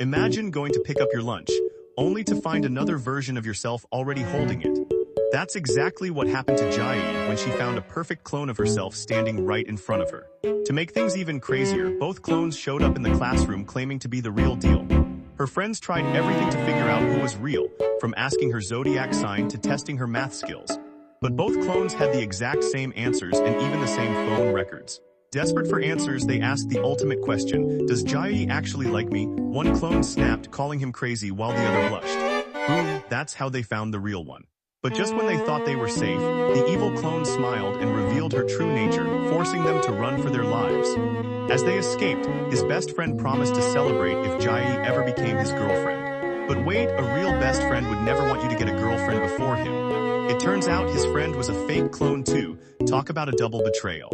Imagine going to pick up your lunch, only to find another version of yourself already holding it. That's exactly what happened to Jai when she found a perfect clone of herself standing right in front of her. To make things even crazier, both clones showed up in the classroom claiming to be the real deal. Her friends tried everything to figure out who was real, from asking her zodiac sign to testing her math skills. But both clones had the exact same answers and even the same phone records. Desperate for answers, they asked the ultimate question: does Jai actually like me? One clone snapped, calling him crazy, while the other blushed. Boom, that's how they found the real one. But just when they thought they were safe, the evil clone smiled and revealed her true nature, forcing them to run for their lives. As they escaped, his best friend promised to celebrate if Jai ever became his girlfriend. But wait, a real best friend would never want you to get a girlfriend before him. It turns out his friend was a fake clone too. Talk about a double betrayal.